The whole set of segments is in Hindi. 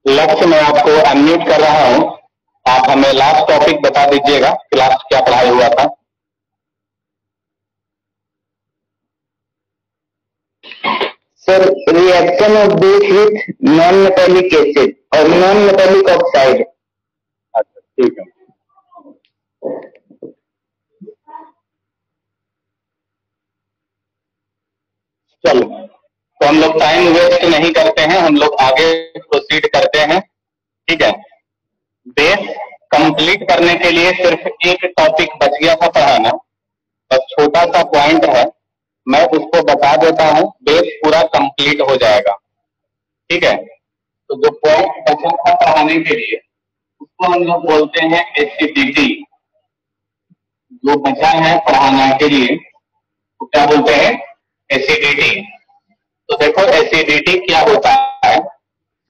लक्ष्य मैं आपको अनम्यूट कर रहा हूं। आप हमें लास्ट टॉपिक बता दीजिएगा कि लास्ट क्या पढ़ाई हुआ था। Sir, reaction of base with non metallic acid और नॉन मेटालिक ऑक्साइड। अच्छा, ठीक है। चलो, तो हम लोग टाइम वेस्ट नहीं करते हैं, हम लोग आगे प्रोसीड करते हैं। ठीक है। बेस कंप्लीट करने के लिए सिर्फ एक टॉपिक बच गया था पढ़ाना, बस छोटा सा पॉइंट है, मैं उसको बता देता हूं, बेस पूरा कंप्लीट हो जाएगा। ठीक है। तो जो पॉइंट बचा था पढ़ाने के लिए उसको हम लोग बोलते हैं एसिडिटी। जो बचा है पढ़ाने के लिए तो क्या बोलते हैं? एसिडिटी। तो देखो एसिडिटी क्या होता है।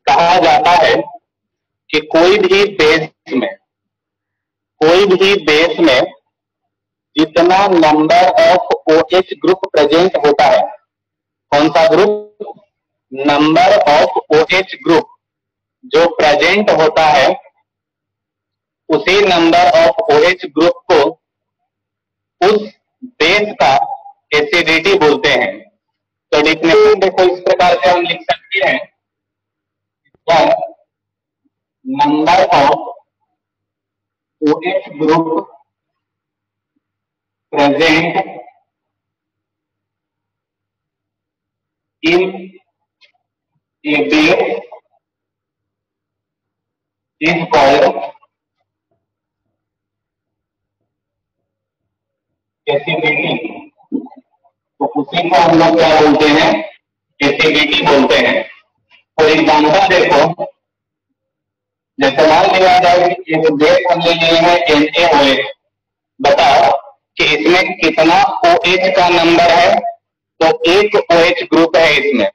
कहा जाता है कि कोई भी बेस में जितना number of OH group present होता है, कौन सा group? Number of OH group जो प्रेजेंट होता है, उसी नंबर ऑफ OH ग्रुप को उस बेस का एसिडिटी बोलते हैं। तो डिफिनेशन देखो इस प्रकार से हम लिख सकते हैं, number of OH group present in a base is called acidity। तो उसी को हम लोग क्या बोलते हैं? एसिडिटी बोलते हैं। फॉर एग्जाम्पल देखो, जैसे मान लिया जाए कि एक बेस हम ले लिए हैं NaOH। बताओ कि इसमें कितना OH का नंबर है? तो एक OH ग्रुप है इसमें,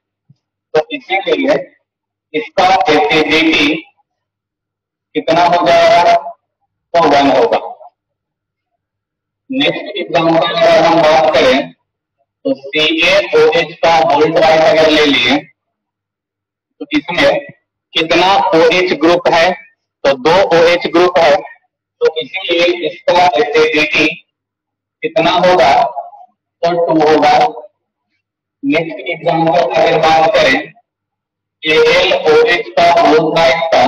तो इसीलिए इसका एसिडिटी कितना हो जाएगा? तो 1 होगा। नेक्स्ट एग्जांपल अगर हम बात करें तो CaOH का होल ट्राइड अगर ले लिए तो इसमें कितना OH ग्रुप है? तो 2 OH ग्रुप है, तो इसीलिए इसका एसिडिटी कितना होगा? तो 2 होगा। नेक्स्ट एग्जांपल अगर बात करें AlOH का होल ट्राइड का,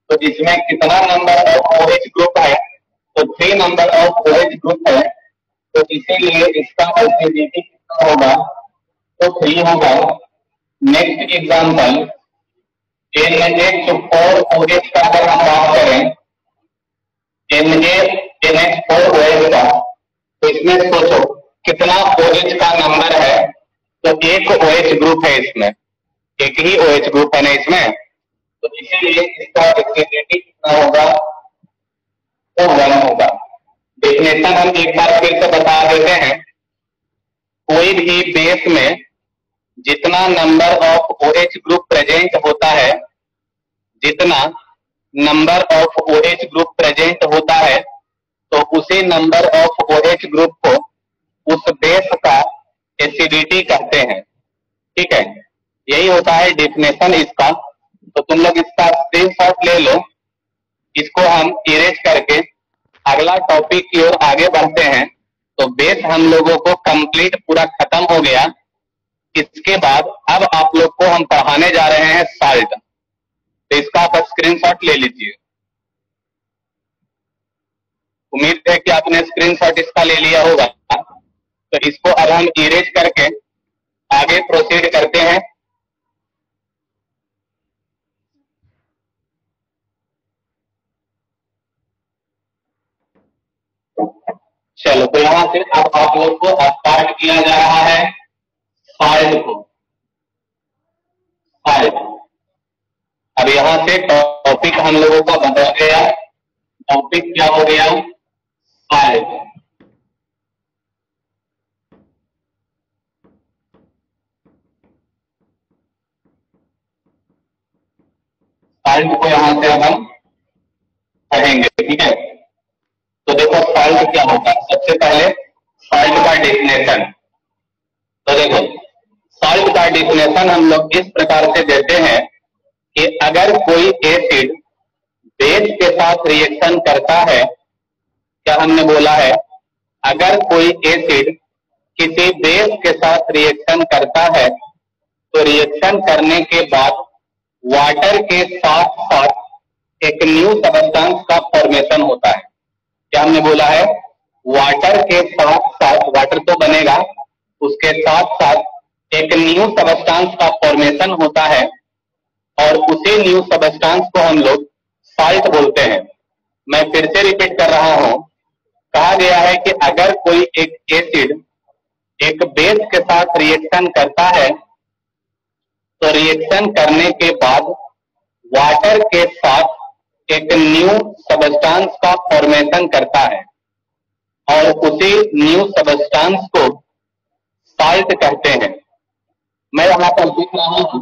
तो इसमें कितना नंबर ऑफ OH ग्रुप है? तो 3 नंबर ऑफ OH ग्रुप है, तो इसीलिए इसका एसिडिटी कितना होगा? तो 3 होगा। नेक्स्ट एग्जांपल NH4OH का अगर हम बात करें, NH4OH का, तो इसमें सोचो कितना OH का नंबर है? तो एक OH ग्रुप है इसमें, एक ही OH ग्रुप है ना इसमें, तो इसीलिए इसका एसिडिटी कितना होगा? तो 1 होगा। डेफिनेशन हम एक बार फिर से बता देते हैं। कोई भी बेस में जितना number of OH group present होता है, जितना number of OH group present होता है, तो उसी नंबर ऑफ OH ग्रुप को उस बेस का एसिडिटी कहते हैं। ठीक है, यही होता है डेफिनेशन इसका। तो तुम लोग इसका स्क्रीनशॉट ले लो, इसको हम इरेज करके अगला टॉपिक की ओर आगे बढ़ते हैं। तो बेस हम लोगों को कंप्लीट पूरा खत्म हो गया। इसके बाद अब आप लोग को हम पढ़ाने जा रहे हैं साल्ट। तो इसका आप स्क्रीनशॉट ले लीजिए। उम्मीद है कि आपने स्क्रीनशॉट इसका ले लिया होगा। तो इसको अब हम इरेज करके आगे प्रोसीड करते हैं। चलो, तो यहां से अब आप लोग को स्टार्ट किया जा रहा है साल्ट को। साल्ट अब यहां से टॉपिक हम लोगों का बदल गया। टॉपिक क्या हो गया? साल्ट। साल्ट को यहां से अब हम पढ़ेंगे। ठीक है, तो देखो साल्ट क्या होता है। सबसे पहले साल्ट का डेफिनेशन। तो देखो साल्ट का डेफिनेशन हम लोग इस प्रकार से देते हैं कि अगर कोई एसिड बेस के साथ रिएक्शन करता है, क्या हमने बोला है, अगर कोई एसिड किसी बेस के साथ रिएक्शन करता है तो रिएक्शन करने के बाद वाटर के साथ साथ एक न्यू सबस्टेंस का फॉर्मेशन होता है। क्या हमने बोला है, वाटर के साथ साथ, वाटर तो बनेगा, उसके साथ साथ एक न्यू सबस्टेंस का फॉर्मेशन होता है और उसी न्यू सबस्टेंस को हम लोग साल्ट बोलते हैं। मैं फिर से रिपीट कर रहा हूं, कहा गया है कि अगर कोई एक एसिड एक बेस के साथ रिएक्शन करता है तो रिएक्शन करने के बाद वाटर के साथ एक न्यू सबस्टेंस का फॉर्मेशन करता है और उसी न्यू सबस्टेंस को साल्ट कहते हैं। मैं यहां पर लिख रहा हूं,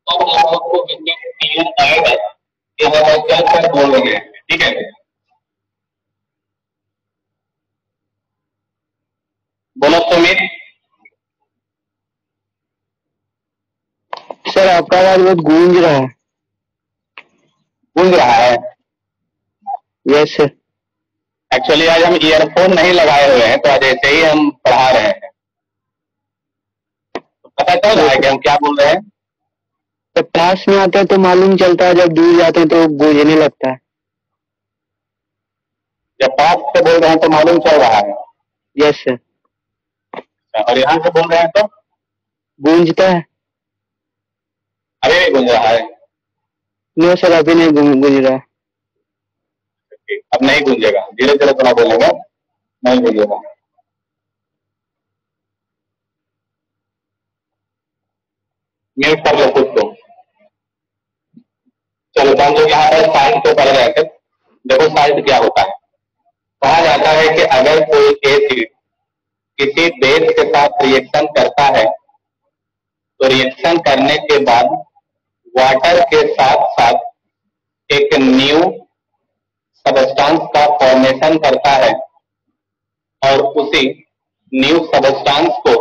तब आप लोग को क्लियर आएगा कि हम क्या क्या बोल रहे हैं। ठीक है, बोलो सुमित। सर आपका आवाज बहुत गूंज रहा है। गूंज रहा है? Yes sir. एक्चुअली आज हम ईयरफोन नहीं लगाए हुए हैं, तो आज ऐसे ही हम पढ़ा रहे हैं। तो पता चल रहा है कि हम क्या बोल रहे हैं? जब पास में आता है तो मालूम चलता है, जब दूर जाते हैं तो गूंजने लगता है। जब पास से बोल रहे हैं तो मालूम चल रहा है? Yes sir. और यहाँ से बोल रहे हैं तो गूंजता है? अभी भी गूंज रहा है? नो सर, अभी नहीं गूंज रहा। अब नहीं गूंजेगा, धीरे धीरे थोड़ा बोलेंगे, नहीं गूंजेगा। म्यूट कर लो खुद को। चलो, तो हम लोग यहाँ पर साल्ट को पढ़ रहे थे। देखो साल्ट क्या होता है। कहा जाता है कि अगर कोई एसिड किसी बेस के साथ रिएक्शन करता है तो रिएक्शन करने के बाद वाटर के साथ साथ एक न्यू सबस्टेंस का फॉर्मेशन करता है और उसी न्यू सबस्टेंस को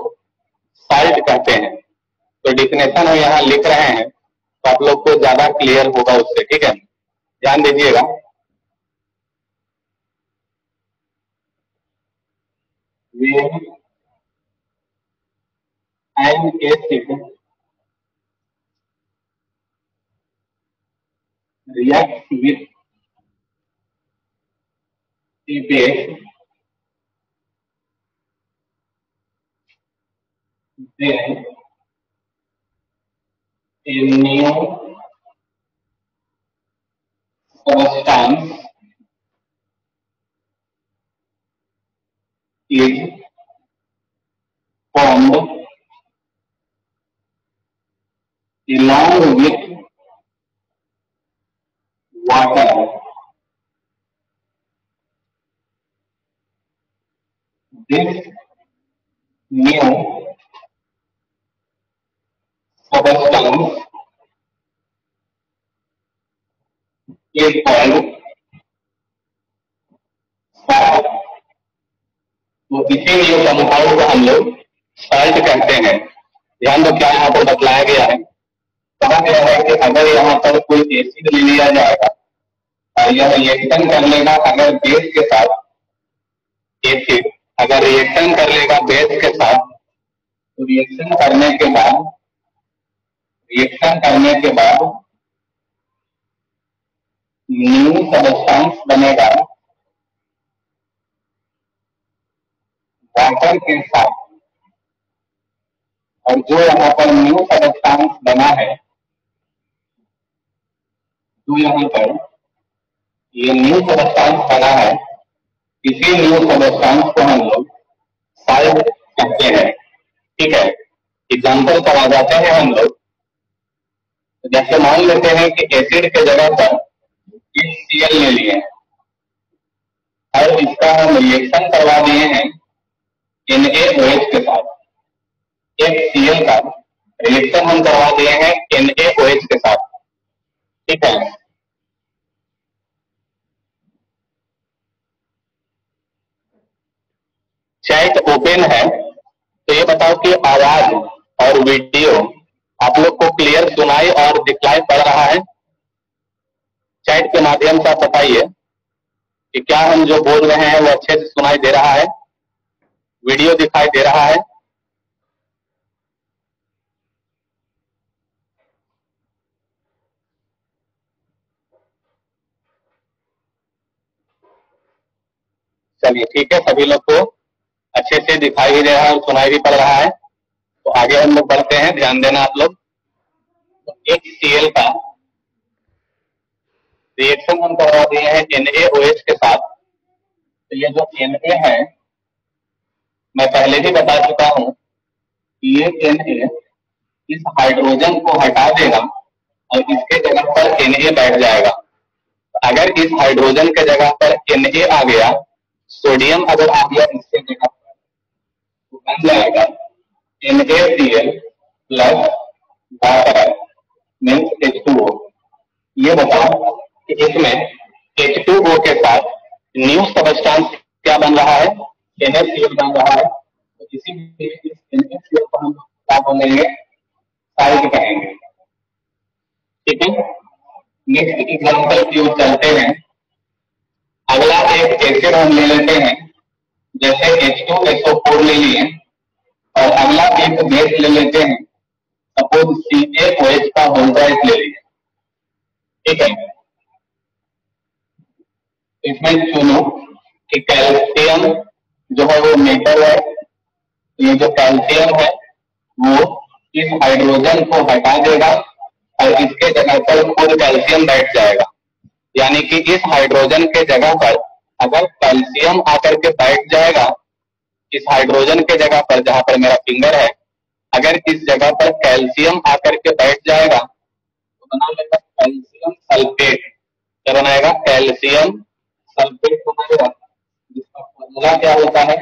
साल्ट कहते हैं। तो डिफिनेशन हम यहाँ लिख रहे हैं तो आप लोग को ज्यादा क्लियर होगा उससे। ठीक है, ध्यान दीजिएगा। an acid reacts with a base, then a new substance is formed along with water. This new substance is called salt. तो इसी न्यू कंपाउंड को हम लोग साल्ट कहते हैं। ध्यान दो क्या यहाँ पर बतलाया गया है। कहा गया है कि अगर यहाँ पर कोई एसिड ले लिया जाएगा और यह रिएक्शन कर लेगा अगर बेस के साथ, एसिड अगर रिएक्शन कर लेगा बेस के साथ, तो रिएक्शन करने के बाद न्यू सबस्टेंस बनेगा वाटर के साथ। और जो यहाँ पर न्यू सबस्टेंस बना है, जो यहाँ पर ये न्यू सबस्टेंस बना है, इसी न्यू सबस्टेंस को हम लोग साल्ट कहते हैं। ठीक है, एग्जाम्पल पर आ जाते हैं हम लोग। जैसे मान लेते हैं कि एसिड के जगह पर HCl ले लिए और इसका हम रिएक्शन करवा दिए हैं NaOH के साथ। HCl का रिएक्शन हम करवा दिए हैं NaOH के साथ। ठीक है, चैट ओपन है, तो ये बताओ कि आवाज और वीडियो आप लोग को क्लियर सुनाई और दिखलाई पड़ रहा है? चैट के माध्यम से आप बताइए कि क्या हम जो बोल रहे हैं वो अच्छे से सुनाई दे रहा है, वीडियो दिखाई दे रहा है। चलिए ठीक है, सभी लोग को अच्छे से दिखाई भी दे रहा है और सुनाई भी पड़ रहा है। तो आगे हम लोग बढ़ते हैं, ध्यान देना आप लोग। तो HCl का रिएक्शन हम करवा दिए हैं NaOH के साथ। तो ये जो Na है, मैं पहले भी बता चुका हूं कि ये Na इस हाइड्रोजन को हटा देगा और इसके जगह पर Na बैठ जाएगा। अगर इस हाइड्रोजन के जगह पर Na आ गया, सोडियम अगर आ गया इसके जगह पर, तो बन जाएगा NaCl plus water means H2O। ये बताओ कि इसमें H2O के साथ न्यू सबस्टांस क्या बन रहा है? NaCl बन रहा है। तो इसीलिए इस NaCl को हम क्या बोलेंगे? साल्ट कहेंगे। ठीक है, नेक्स्ट एग्जांपल की ओर चलते हैं। अगला एक एसिड हम ले लेते हैं, जैसे H2SO4 ले लिए, और अगला एक बेस ले लेते हैं, सपोज CaOH का होल्ड्राइड ले लिए। ठीक है, इसमें चुनो कि कैल्शियम जो है वो मेटल है। ये जो कैल्शियम है वो इस हाइड्रोजन को हटा देगा और इसके जगह पर खुद कैल्शियम बैठ जाएगा। यानी कि इस हाइड्रोजन के जगह पर अगर कैल्शियम आकर के बैठ जाएगा, इस हाइड्रोजन के जगह पर जहां पर मेरा फिंगर है, अगर इस जगह पर कैल्शियम आकर के बैठ जाएगा तो बना लेगा कैल्शियम सल्फेट। क्या बनाएगा? कैल्शियम सल्फेट बनाएगा, जिसका फॉर्मूला क्या होता है?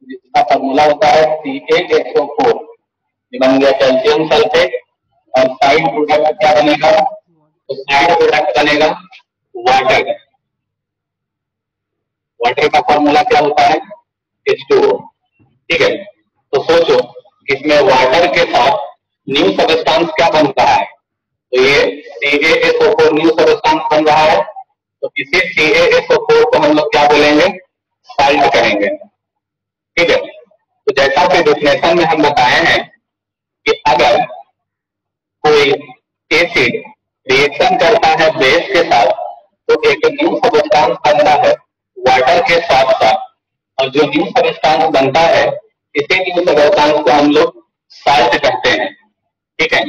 जिसका फॉर्मूला होता है CaSO4। ये बन गया कैल्शियम सल्फेट। और साइड प्रोडक्ट क्या बनेगा? तो साइड प्रोडक्ट बनेगा वाटर। वाटर का फॉर्मूला क्या होता है? H2O। ठीक है, तो सोचो इसमें वाटर के साथ न्यू सबस्टांस क्या बन रहा है? तो ये CaSO4 न्यू सबस्टांस बन रहा है। तो इसी CaSO4 को हम लोग क्या बोलेंगे? साल्ट कहेंगे। ठीक है, तो जैसा कि डेफिनेशन में हम बताए हैं कि अगर कोई एसिड रिएक्शन करता है बेस के साथ तो एक न्यू सबस्टांस बनता है वाटर के साथ साथ, और जो न्यू सबस्टांस बनता है इसी न्यू सबस्टांस को हम लोग साल्ट कहते हैं। ठीक है,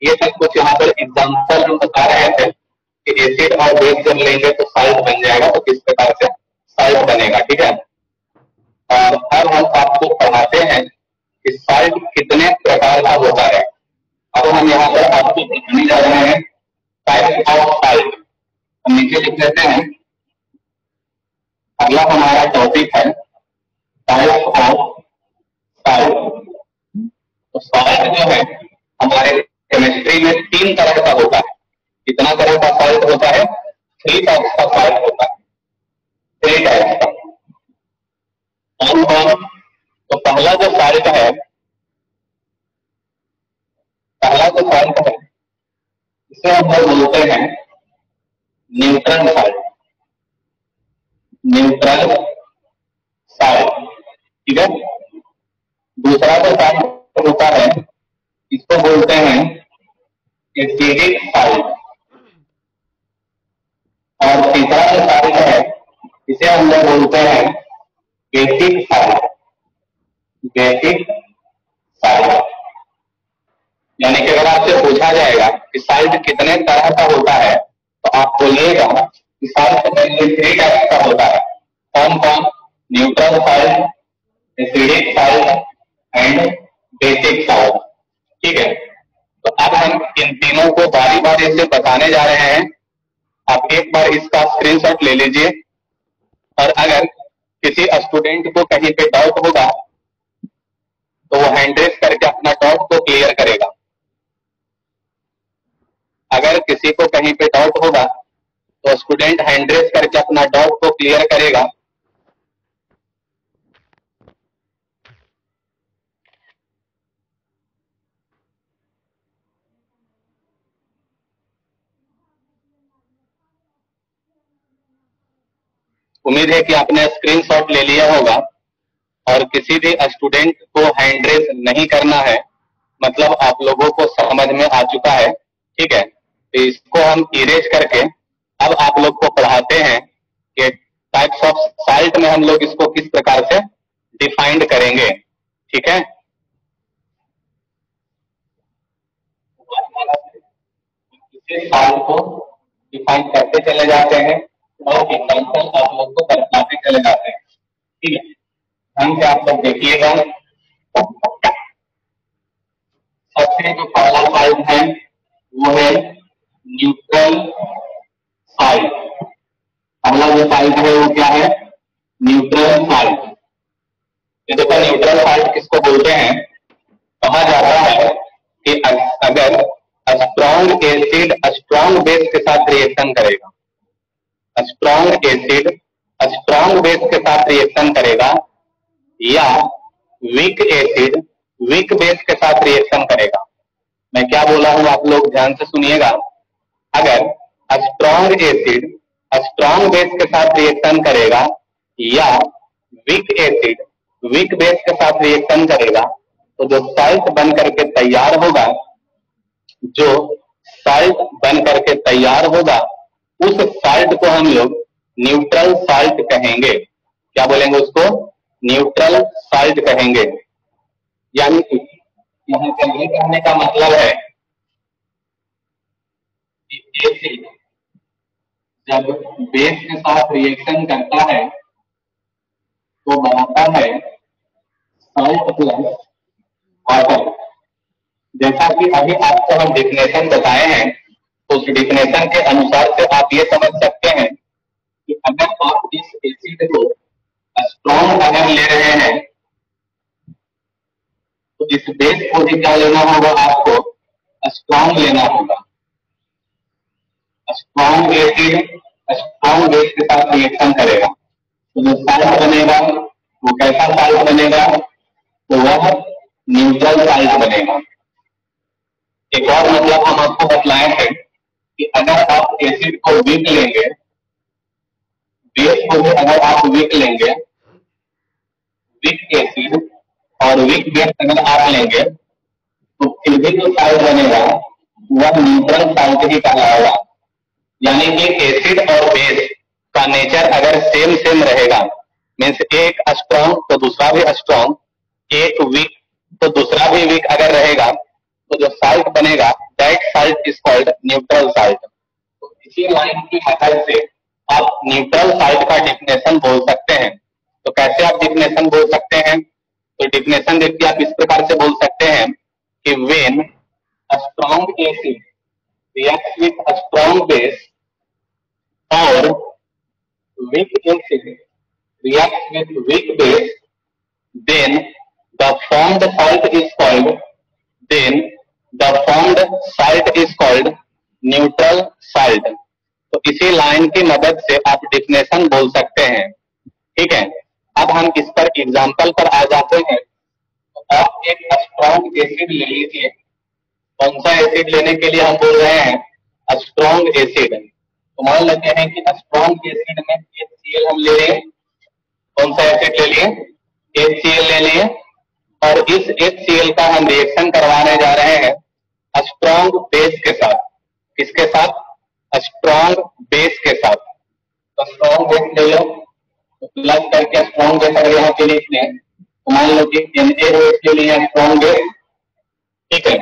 ये सब कुछ यहाँ पर एग्जाम्पल हम बता रहे थे कि एसिड और बेस जब लेंगे तो साल्ट बन जाएगा, तो किस प्रकार से साल्ट बनेगा। ठीक है, और अब हम आपको पढ़ाते हैं कि साल्ट कितने प्रकार का होता है। अब हम यहाँ पर आपको बताने जा रहे हैं टाइप ऑफ साल्ट। हम नीचे लिख लेते हैं, अगला हमारा टॉपिक है टाइप ऑफ साल्ट। तो साल्ट जो है हमारे केमिस्ट्री में 3 तरह का होता है। कितना तरह का साल्ट होता है? 3 टाइप्स का साल्ट होता है। 3 टाइप्स का। कौन कौन? तो पहला जो साल्ट है, इसे हम लोग बोलते हैं न्यूट्रल साल्ट। Neutral salt. ठीक है, दूसरा जो साल्ट होता है इसको बोलते हैं एसिडिक साल्ट। और तीसरा जो साल्ट है इसे हम लोग बोलते हैं बेसिक साल्ट। Basic salt. यानी कि अगर आपसे पूछा जाएगा कि साल्ट कितने तरह का होता है तो आप बोलिएगा कि साल्ट 3 टाइप का होता है। कौन कौन? Neutral salt, acidic salt and basic salt. ठीक है, तो अब हम इन तीनों को बारी बारी से बताने जा रहे हैं। आप एक बार इसका स्क्रीनशॉट ले लीजिए, और अगर किसी स्टूडेंट को कहीं पे डाउट होगा तो वो हैंड रेज करके अपना डाउट को क्लियर करेगा। अगर किसी को कहीं पे डाउट होगा तो स्टूडेंट हैंड रेज करके अपना डाउट को क्लियर करेगा। उम्मीद है कि आपने स्क्रीनशॉट ले लिया होगा और किसी भी स्टूडेंट को हैंड रेज नहीं करना है, मतलब आप लोगों को समझ में आ चुका है। ठीक है, तो इसको हम इरेज करके अब आप लोग को पढ़ाते हैं कि टाइप्स ऑफ साल्ट में हम लोग इसको किस प्रकार से डिफाइंड करेंगे। ठीक है, इसे साल्ट को डिफाइन करते चले जाते हैं और एग्जाम्पल आप लोग को बताते चले जाते हैं। ठीक है, ध्यान से आप लोग देखिएगा। सबसे जो पहला साल्ट है वो है न्यूट्रल साल्ट। पहला जो साल्ट है वो क्या है? Neutral salt. ये देखो, न्यूट्रल साल्ट किसको बोलते हैं? कहा जाता है कि अगर स्ट्रॉन्ग एसिड स्ट्रॉन्ग बेस के साथ रिएक्शन करेगा, स्ट्रॉन्ग एसिड स्ट्रॉन्ग बेस के साथ रिएक्शन करेगा, या वीक एसिड वीक बेस के साथ रिएक्शन करेगा। मैं क्या बोला हूं आप लोग ध्यान से सुनिएगा। अगर स्ट्रॉन्ग एसिड स्ट्रॉन्ग बेस के साथ रिएक्शन करेगा या वीक एसिड वीक बेस के साथ रिएक्शन करेगा, तो जो साल्ट बन करके तैयार होगा, जो साल्ट बन करके तैयार होगा, उस साल्ट को हम लोग न्यूट्रल साल्ट कहेंगे। क्या बोलेंगे उसको? न्यूट्रल साल्ट कहेंगे। यानी कि यहाँ पर ये कहने का मतलब है कि एसिड जब बेस के साथ रिएक्शन करता है तो बनाता है साल्ट प्लस वाटर। जैसा कि अभी आपको हम डिफिनेशन बताए हैं, तो उस डिफिनेशन के अनुसार से आप ये समझ सकते हैं कि अगर आप इस एसिड को स्ट्रॉन्ग अगर ले रहे हैं तो इस बेस को भी क्या लेना होगा? आपको स्ट्रॉन्ग लेना होगा। स्ट्रॉन्ग एसिड स्ट्रॉन्ग बेस के साथ रिएक्शन करेगा तो जो साल्ट बनेगा वो कैसा साल्ट बनेगा? तो वह न्यूट्रल साल्ट बनेगा। एक और मतलब हम आपको बतलाए थे कि अगर आप एसिड को वीक लेंगे, बेस को भी अगर आप वीक लेंगे, वीक एसिड और वीक बेस अगर आप लेंगे तो फिर भी जो साल्ट बनेगा वह न्यूट्रल साल्ट ही कहलाएगा। यानी कि एसिड और बेस का नेचर अगर सेम सेम रहेगा, मीन्स एक स्ट्रॉन्ग तो दूसरा भी स्ट्रॉन्ग, एक वीक तो दूसरा भी वीक अगर रहेगा, तो जो साल्ट बनेगा that salt is called neutral salt. तो इसी लाइन की मदद से आप न्यूट्रल साल्ट का डिफिनेशन बोल सकते हैं। तो कैसे आप डिफिनेशन बोल सकते हैं? तो डिफिनेशन देखिए, आप इस प्रकार से बोल सकते हैं कि when a strong acid reacts with a strong base और weak acid reacts with weak base, then the formed salt is called neutral salt। तो इसी लाइन की मदद से आप डिफिनेशन बोल सकते हैं। ठीक है, अब हम इस पर एग्जांपल पर आ जाते हैं। तो आप एक स्ट्रॉन्ग एसिड ले लीजिए। कौन सा एसिड लेने के लिए हम बोल रहे हैं? Strong acid. तो मान लेते हैं कि स्ट्रॉन्ग एसिड में HCl हम ले लिए। कौन सा एसिड ले लिए? HCl ले लिए। और इस HCl का हम रिएक्शन करवाने जा रहे हैं स्ट्रॉन्ग बेस के साथ। किसके साथ? स्ट्रॉन्ग बेस के साथ। तो स्ट्रॉन्ग बेस ले लो, तो प्लस करके स्ट्रॉन्ग बेस अगर यहाँ पे लिखते हैं तो मान लो कि NaOH के लिए स्ट्रॉन्ग बेस। ठीक है,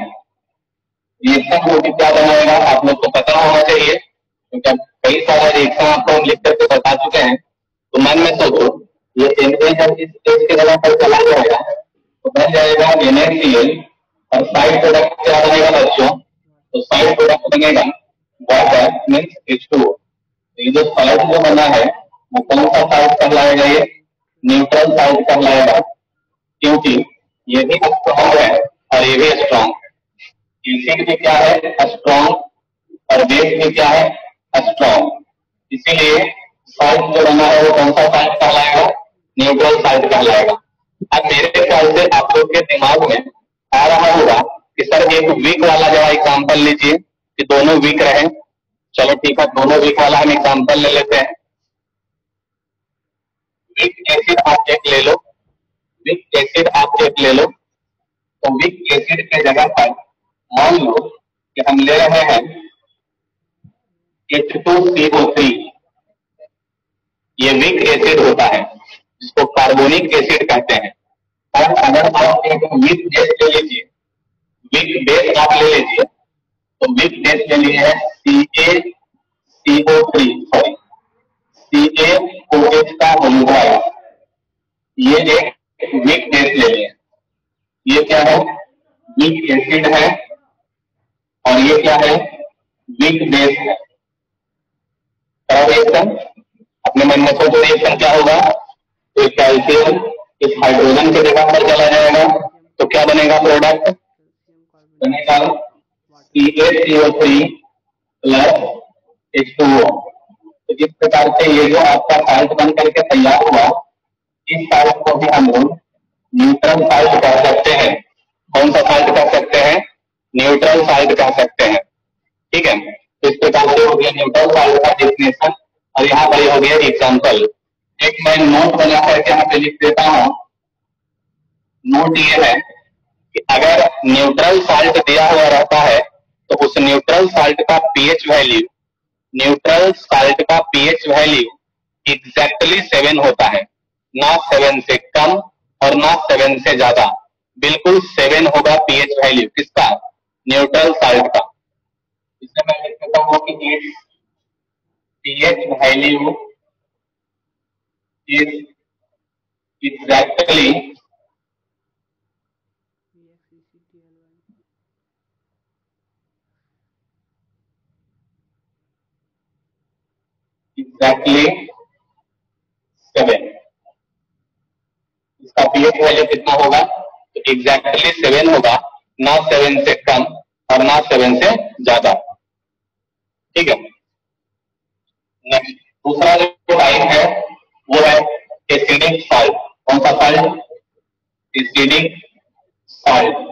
रिएक्शन को क्या बनाएगा आप लोग को पता होना चाहिए, क्योंकि कई सारे रिएक्शन आपको हम लिख करके बता चुके हैं। तो मन में सोचो, ये Na जब इस एच के जगह पर चला जाएगा तो बन जाएगा NaCl, और साइड प्रोडक्ट क्या बनेगा बच्चों? तो साइड प्रोडक्ट बनेगा वाटर मीन्स H2O। ये जो साल्ट जो बना है वो कौन सा साल्ट कहलाएगा? ये न्यूट्रल साल्ट कहलाएगा, क्योंकि ये भी स्ट्रॉन्ग है और ये भी स्ट्रॉन्ग है। एसिड भी क्या है? स्ट्रॉन्ग, और बेस भी क्या है? स्ट्रॉन्ग। इसीलिए साल्ट जो बना है वो कौन सा साल्ट कहलाएगा? न्यूट्रल साल्ट कहलाएगा। अब मेरे ख्याल से आप लोग के दिमाग में आ रहा होगा कि सर एक वीक वाला जरा एग्जांपल लीजिए कि दोनों वीक रहे। चलो ठीक है, दोनों वीक वाला हम एग्जांपल ले लेते हैं। विक एसिड आप एक ले लो, विक एसिड आप एक ले लो। तो विक एसिड के जगह पर मान लो कि हम ले रहे हैं H2CO3, ये विक एसिड होता है जिसको कार्बोनिक एसिड कहते हैं। और अगर आप एक विक बेस ले लीजिए, विक बेस आप ले लीजिए, तो विक बेस ले लिए है CaCO3, सॉरी CaOH का होमोहाइड, ये एक विक बेस ले लिए। ये क्या है? विक एसिड है और ये क्या है? विक बेस है। रिएक्शन अपने मन में सोचो, रिएक्शन क्या होगा? तो कैल्शियम इस हाइड्रोजन के जगह पर चला जाएगा, तो क्या बनेगा? प्रोडक्ट बनेगा CaCO3 प्लस H2O। तो इस प्रकार से ये जो आपका साल्ट बन करके तैयार हुआ, इस साल्ट को भी हम लोग न्यूट्रल साल्ट कह सकते हैं। कौन सा साल्ट कह सकते हैं? न्यूट्रल साल्ट कह सकते हैं। ठीक है, तो इस प्रकार से हो गया न्यूट्रल साल्ट का डेफिनेशन, और यहाँ पर हो गया एग्जाम्पल। एक मैं नोट बना करके यहाँ पे लिख देता हूं। नोट ये है कि अगर न्यूट्रल साल्ट दिया हुआ रहता है तो उस न्यूट्रल साल्ट का पीएच वैल्यू, न्यूट्रल साल्ट का पीएच वैल्यू एग्जैक्टली 7 होता है, ना 7 से कम और ना 7 से ज्यादा, बिल्कुल 7 होगा पीएच वैल्यू किसका? न्यूट्रल साल्ट का। इसमें मैं लिख देता हूं कि it's pH value is exactly exactly 7। इसका पीएच वैल्यू कितना होगा? तो एग्जैक्टली 7 होगा, ना 7 से कम और ना 7 से ज्यादा। ठीक है, नेक्स्ट दूसरा जो टाइप है वो है एसिडिक सॉल्ट। कौन सा सॉल्ट? Acidic salt.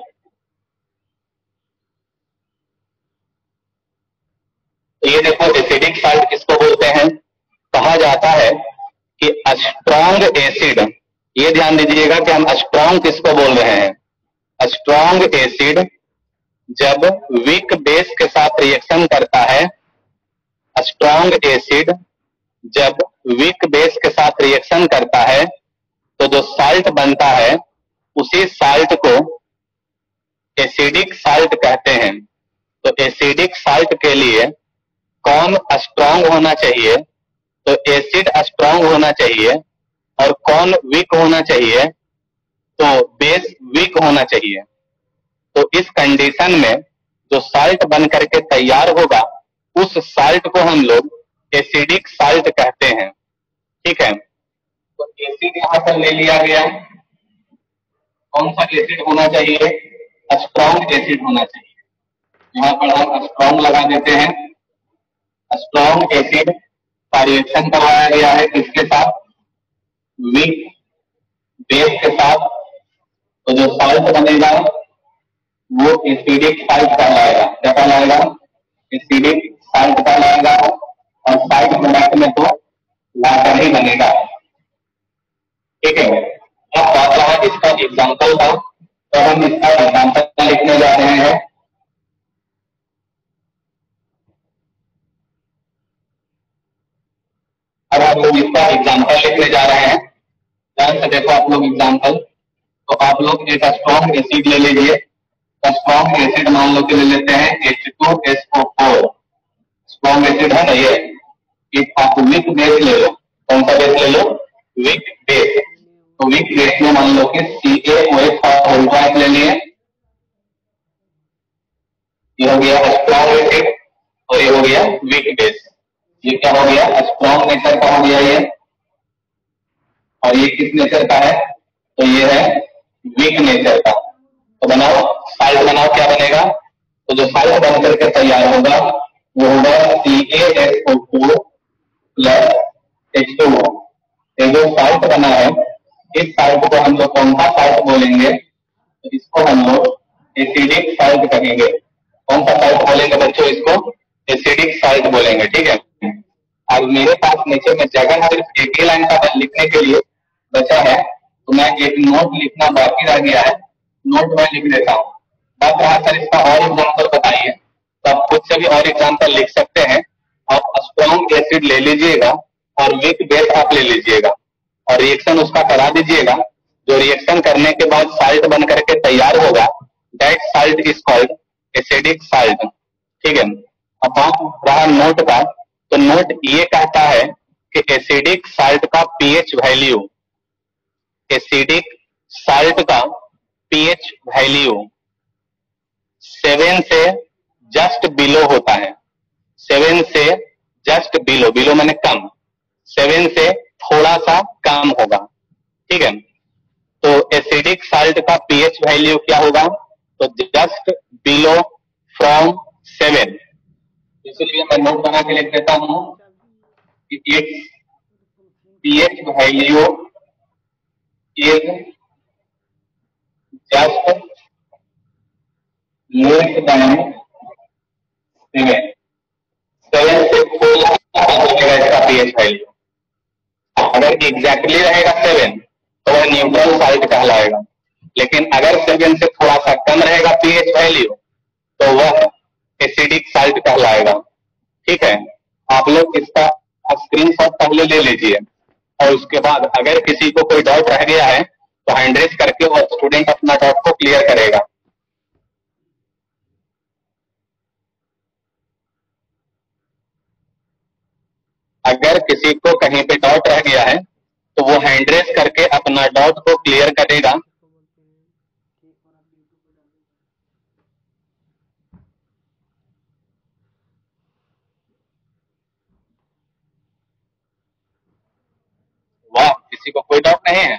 तो ये देखो, एसिडिक सॉल्ट किसको बोलते हैं? कहा जाता है कि स्ट्रॉन्ग एसिड, ये ध्यान दीजिएगा कि हम स्ट्रॉन्ग किसको बोल रहे हैं। स्ट्रॉन्ग एसिड जब वीक बेस के साथ रिएक्शन करता है, स्ट्रॉन्ग एसिड जब वीक बेस के साथ रिएक्शन करता है, तो जो साल्ट बनता है उसी साल्ट को एसिडिक साल्ट कहते हैं। तो एसिडिक साल्ट के लिए कौन स्ट्रॉन्ग होना चाहिए? तो एसिड स्ट्रॉन्ग होना चाहिए। और कौन वीक होना चाहिए? तो बेस वीक होना चाहिए। तो इस कंडीशन में जो साल्ट बन करके तैयार होगा, उस साल्ट को हम लोग एसिडिक साल्ट कहते हैं। ठीक है, तो एसिड यहां पर ले लिया गया। कौन सा एसिड होना चाहिए? स्ट्रॉन्ग एसिड होना चाहिए। यहां पर हम स्ट्रॉन्ग लगा देते हैं। स्ट्रॉन्ग एसिड का रिएक्शन करवाया गया है किसके साथ? वीक बेस के साथ। तो जो साल्ट बनेगा वो एसिडिक साल्ट कहलाएगा। क्या कहलाएगा? एसिडिक साल्ट कहलाएगा। और साइड प्रोडक्ट में तो वाटर ही बनेगा। ठीक है, अब बात रहा इसका एग्जाम्पल था, तो हम इसका एग्जाम्पल लिखने जा रहे हैं। अब आप लोग इसका एग्जाम्पल लिखने जा रहे हैं। ध्यान से देखो आप लोग एग्जाम्पल। तो आप लोग एक स्ट्रॉन्ग एसिड ले लीजिए। स्ट्रॉन्ग एसिड मान लो कि ले लेते हैं H2SO4। स्ट्रॉन्ग एसिड है ना ये। एक आप वीक बेस ले लो। कौन सा बेस ले लो? Weak base. तो वीक बेस में मान लो कि CaOH का होल्ड ले लिए। ये हो गया स्ट्रॉन्ग एसिड और ये हो गया वीक बेस। ये क्या हो गया? स्ट्रॉन्ग नेचर का हो गया ये। और ये किस नेचर का है? तो ये है वीक नेचर का। तो बनाओ साल्ट बनाओ, क्या बनेगा? तो जो साल्ट बन करके तैयार होगा वो होगा CaSO4 प्लस H2O। ये जो साल्ट बना है, इस साल्ट को हम लोग कौन सा साल्ट बोलेंगे? तो इसको हम लोग एसिडिक साल्ट कहेंगे। कौन सा साल्ट बोलेंगे बच्चों? इसको एसिडिक साल्ट बोलेंगे। ठीक है, अब मेरे पास नीचे में जगह सिर्फ एक ही लाइन का लिखने के लिए, बचा है, तो मैं एक नोट लिखना बाकी रह गया है, नोट मैं लिख देता हूँ। बात रहा सर इसका और एग्जाम्पल बताइए, तो आप खुद से भी और एग्जाम्पल लिख सकते हैं। आप स्ट्रॉन्ग एसिड ले लीजिएगा और वीक बेस आप ले लीजिएगा और रिएक्शन उसका करा दीजिएगा। जो रिएक्शन करने के बाद साल्ट बन करके तैयार होगा, that salt is called acidic salt. ठीक है। अब बात रहा नोट का, तो नोट ये कहता है कि एसिडिक साल्ट का पीएच वैल्यू, एसिडिक साल्ट का पीएच वैल्यू 7 से जस्ट बिलो होता है। 7 से जस्ट बिलो, बिलो मैंने कम, 7 से थोड़ा सा कम होगा। ठीक है। तो एसिडिक साल्ट का पीएच वैल्यू क्या होगा, तो जस्ट बिलो फ्रॉम 7। इसलिए मैं नोट बना के लिख देता हूं कि pH value is just less than 7। 7 से थोड़ा सा होगा इसका पीएच वैल्यू। अगर एग्जैक्टली रहेगा 7 तो वह न्यूट्रल साल्ट कहलाएगा, लेकिन अगर 7 से थोड़ा सा कम रहेगा पीएच वैल्यू तो वह एसिडिक साल्ट कहलाएगा। ठीक है। आप लोग इसका स्क्रीनशॉट पहले ले लीजिए और उसके बाद अगर किसी को कोई डाउट रह गया है तो हैंड रेज करके वो स्टूडेंट अपना डाउट को क्लियर करेगा। अगर किसी को कहीं पे डाउट रह गया है तो वो हैंड रेज करके अपना डाउट को क्लियर करेगा। वाह, किसी को कोई डाउट नहीं है?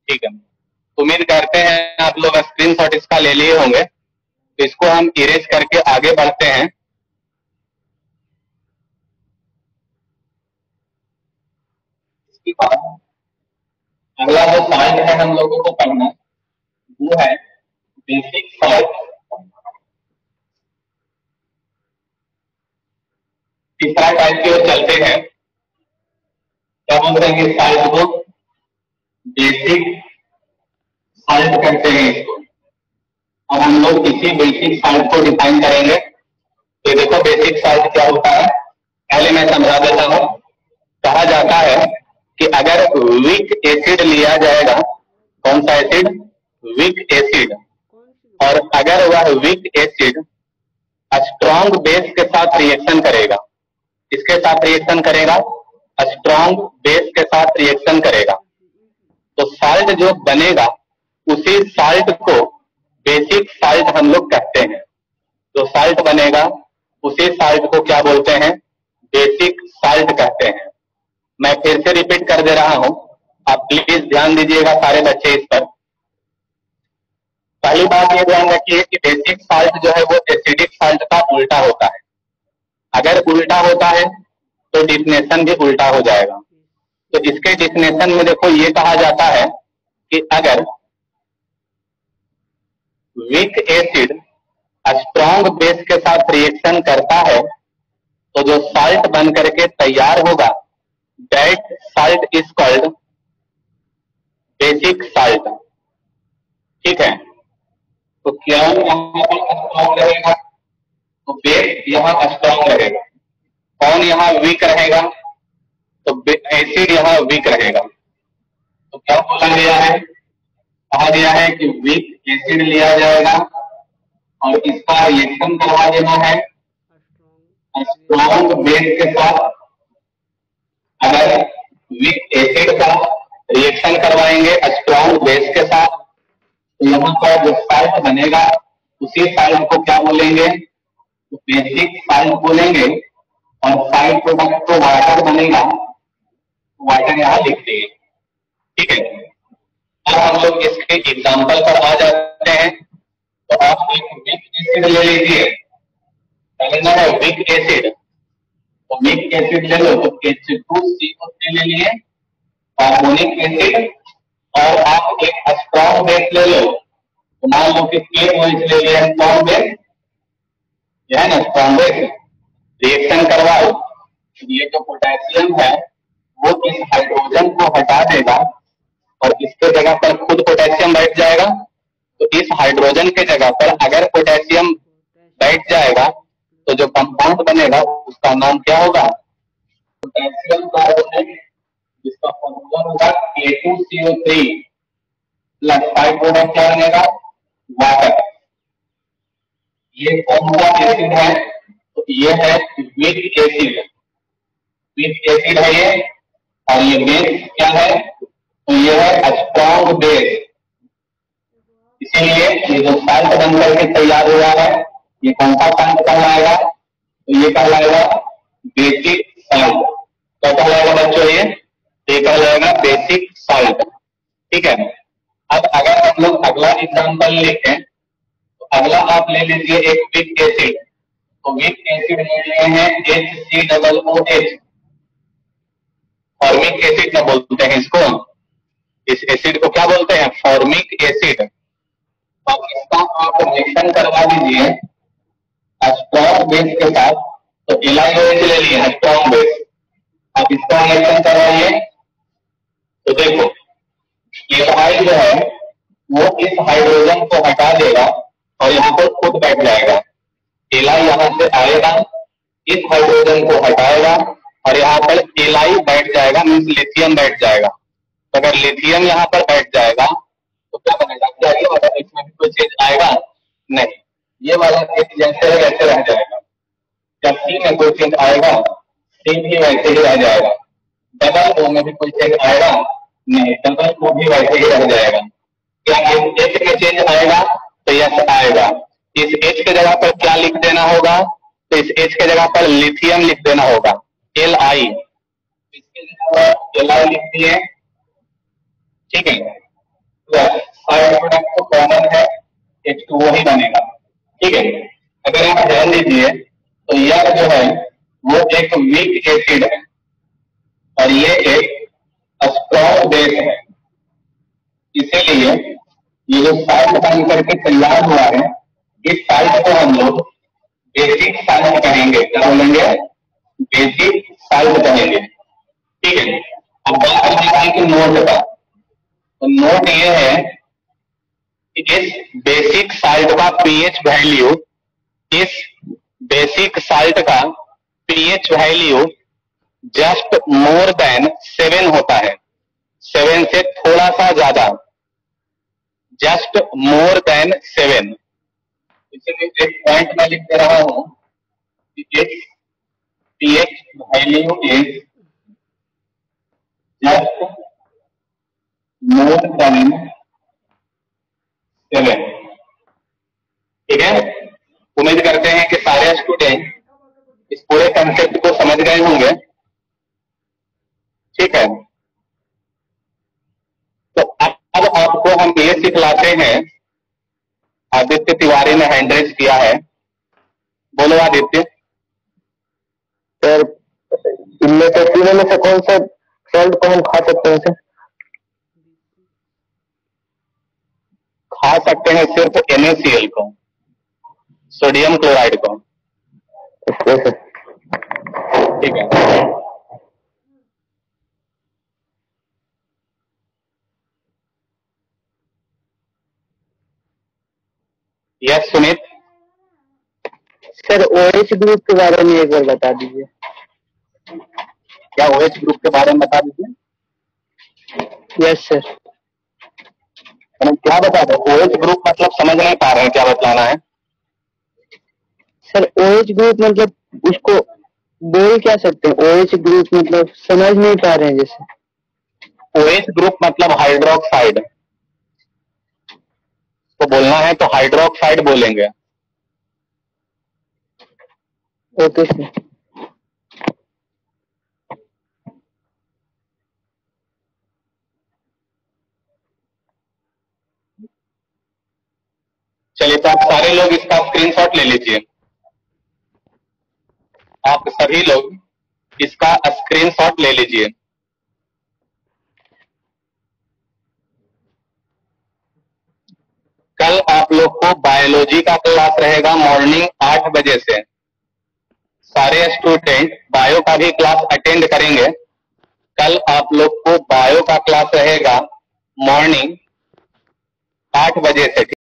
ठीक है। उम्मीद करते हैं आप लोग स्क्रीनशॉट इसका ले लिए होंगे, तो इसको हम इरेज करके आगे बढ़ते हैं। अगला जो साल्ट है हम लोगों को पढ़ना वो है बेसिक साल्ट। तीसरा टाइप की ओर चलते हैं। क्या बोलते हैं इस साल्ट को? बेसिक साल्ट करते हैं इसको। अब हम लोग इसी बेसिक साल्ट को डिफाइन करेंगे। तो देखो बेसिक साल्ट क्या होता है, पहले मैं समझा देता हूं। कहा जाता है कि अगर वीक एसिड लिया जाएगा, कौन सा एसिड? वीक एसिड, और अगर वह वीक एसिड स्ट्रॉन्ग बेस के साथ रिएक्शन करेगा, किसके साथ रिएक्शन करेगा? स्ट्रॉन्ग बेस के साथ रिएक्शन करेगा, तो साल्ट जो बनेगा उसी साल्ट को बेसिक साल्ट हम लोग कहते हैं। जो साल्ट बनेगा उसी साल्ट को क्या बोलते हैं? बेसिक साल्ट कहते हैं। मैं फिर से रिपीट कर दे रहा हूं, आप प्लीज ध्यान दीजिएगा सारे बच्चे इस पर। पहली बात ये ध्यान रखिए कि बेसिक साल्ट जो है वो एसिडिक साल्ट का उल्टा होता है। अगर उल्टा होता है तो डिफिनेशन भी उल्टा हो जाएगा। तो इसके डिफिनेशन में देखो ये कहा जाता है कि अगर वीक एसिड स्ट्रॉन्ग बेस के साथ रिएक्शन करता है तो जो साल्ट बन करके तैयार होगा that salt is called basic salt. ठीक है। तो क्या यहाँ पर स्ट्रॉन्ग रहेगा? तो बेस यहाँ स्ट्रॉन्ग रहेगा। कौन यहाँ वीक रहेगा? तो एसिड यहाँ वीक रहेगा। तो क्या बोला गया है? कहा गया है कि वीक एसिड लिया जाएगा और इसका रिएक्शन करवा देना है स्ट्रॉन्ग बेस के साथ। अगर वीक एसिड का रिएक्शन करवाएंगे स्ट्रॉन्ग बेस के साथ तो यहाँ पर जो साल्ट बनेगा उसी साल्ट को क्या बोलेंगे? तो बेसिक साल्ट बोलेंगे। और साइड प्रोडक्ट को वाटर बनेगा, वाटर यहाँ लिख दिए। ठीक है। अब हम लोग इसके एग्जाम्पल पर आ जाते हैं। तो आप एक वीक एसिड ले लीजिए, लेना है वीक एसिड, तो वीक एसिड ले लो। तो H2CO3 ले लिए, कार्बोनिक एसिड, और आप एक स्ट्रॉन्ग बेस ले लो। तो मान लो कि KOH ले लिया स्ट्रॉन्ग बेस, यह है ना स्ट्रॉन्ग बेस। रिएक्शन करवाओ, ये जो पोटेशियम है वो इस हाइड्रोजन को हटा देगा और इसके जगह पर खुद पोटेशियम बैठ जाएगा। तो इस हाइड्रोजन के जगह पर अगर पोटेशियम बैठ जाएगा तो जो कंपाउंड बनेगा उसका नाम क्या होगा? पोटेशियम कार्बोनेट, जिसका फॉर्मूला होगा K2CO3 प्लस 5 प्रोडक्ट क्या बनेगा? वाटर। ये कौन सा एसिड है? तो ये है वीक एसिड। वीक एसिड है ये, और ये बेस क्या है? तो ये है स्ट्रॉन्ग बेस। इसीलिए ये जो साल्ट बन करके तैयार हुआ है ये कौन सा साल्ट कहलाएगा? तो ये कहलाएगा बेसिक साल्ट। क्या कहलाएगा बच्चों? ये कहलाएगा बेसिक साल्ट। ठीक है। अब अगर हम लोग अगला एग्जांपल लिखें तो अगला आप ले लीजिए एक वीक एसिड। तो वीक एसिड ले लिए हैं HCOOH। फॉर्मिक एसिड में बोलते हैं इसको। इस एसिड को क्या बोलते हैं? Formic acid. अब इसका आप रिएक्शन करवा दीजिए स्ट्रॉन्ग बेस के साथ। तो LiOH ले लिए स्ट्रॉन्ग बेस। अब इसका रिएक्शन करवाइए तो देखो Li जो है वो इस हाइड्रोजन को हटा देगा और यहाँ पर खुद बैठ जाएगा। Li यहाँ से आएगा, इस हाइड्रोजन को हटाएगा और यहाँ पर Li बैठ जाएगा, मीन्स लिथियम बैठ जाएगा। तो अगर लिथियम यहाँ पर बैठ जाएगा तो क्या बनेगा? क्या ये वाला इसमें भी कोई चेंज आएगा? नहीं, ये वाला एक जैसे है वैसे रह जाएगा। जब C में कोई चेंज आएगा, C भी वैसे ही रह जाएगा। डबल O में भी कोई चेंज आएगा? नहीं, डबल O भी वैसे ही रह जाएगा। क्या इस H में चेंज आएगा? तो यस आएगा। इस H के जगह पर क्या लिख देना होगा? तो इस H के जगह पर लिथियम लिख देना होगा, Li। इसके जगह पर Li लिख दिए। ठीक है। साइड प्रोडक्ट तो कॉमन है, H2O ही बनेगा। ठीक है। अगर आप ध्यान दीजिए तो यह जो है वो एक वीक एसिड है और ये एक स्ट्रॉन्ग बेस है। इसीलिए ये जो साल्ट बन करके तैयार हुआ है इस साल्ट को हम लोग बेसिक साल्ट कहेंगे। क्या बोलेंगे? बेसिक साल्ट कहेंगे। ठीक है। अब बात करते हैं कि नोट का। तो नोट ये है कि इस बेसिक साल्ट का पीएच वैल्यू, इस बेसिक साल्ट का pH value just more than 7 होता है। 7 से थोड़ा सा ज्यादा, जस्ट मोर देन 7। इसलिए एक पॉइंट में लिख दे रहा हूं कि it's pH value is just more than 7। ठीक है। उम्मीद करते हैं कि सारे स्टूडेंट इस पूरे कंसेप्ट को समझ गए होंगे। ठीक है। तो अब आपको हम ये सिखलाते हैं। आदित्य तिवारी ने हैंड रेज किया है, बोलो आदित्य। सर इनमें से तीनों में से कौन सा सॉल्ट को हम खा सकते हैं सर? खा सकते हैं सिर्फ NaCl को, सोडियम क्लोराइड को। ठीक है। Yes Sumit. Sir OH group के बारे में एक बार बता दीजिए। क्या OH ग्रुप के बारे में बता दीजिए। Yes sir. क्या बता दो? OH ग्रुप मतलब समझ नहीं पा रहे हैं, क्या बतलाना है? सर OH ग्रुप मतलब उसको बोल क्या सकते हैं? OH ग्रुप मतलब समझ नहीं पा रहे हैं जैसे। OH ग्रुप मतलब हाइड्रोक्साइड। तो बोलना है तो हाइड्रोक्साइड बोलेंगे। Okay sir. चलिए, तो आप सारे लोग इसका स्क्रीनशॉट ले लीजिए। आप सभी लोग इसका स्क्रीनशॉट ले लीजिए। कल आप लोग को बायोलॉजी का क्लास रहेगा मॉर्निंग 8 बजे से। सारे स्टूडेंट बायो का भी क्लास अटेंड करेंगे। कल आप लोग को बायो का क्लास रहेगा मॉर्निंग 8 बजे से।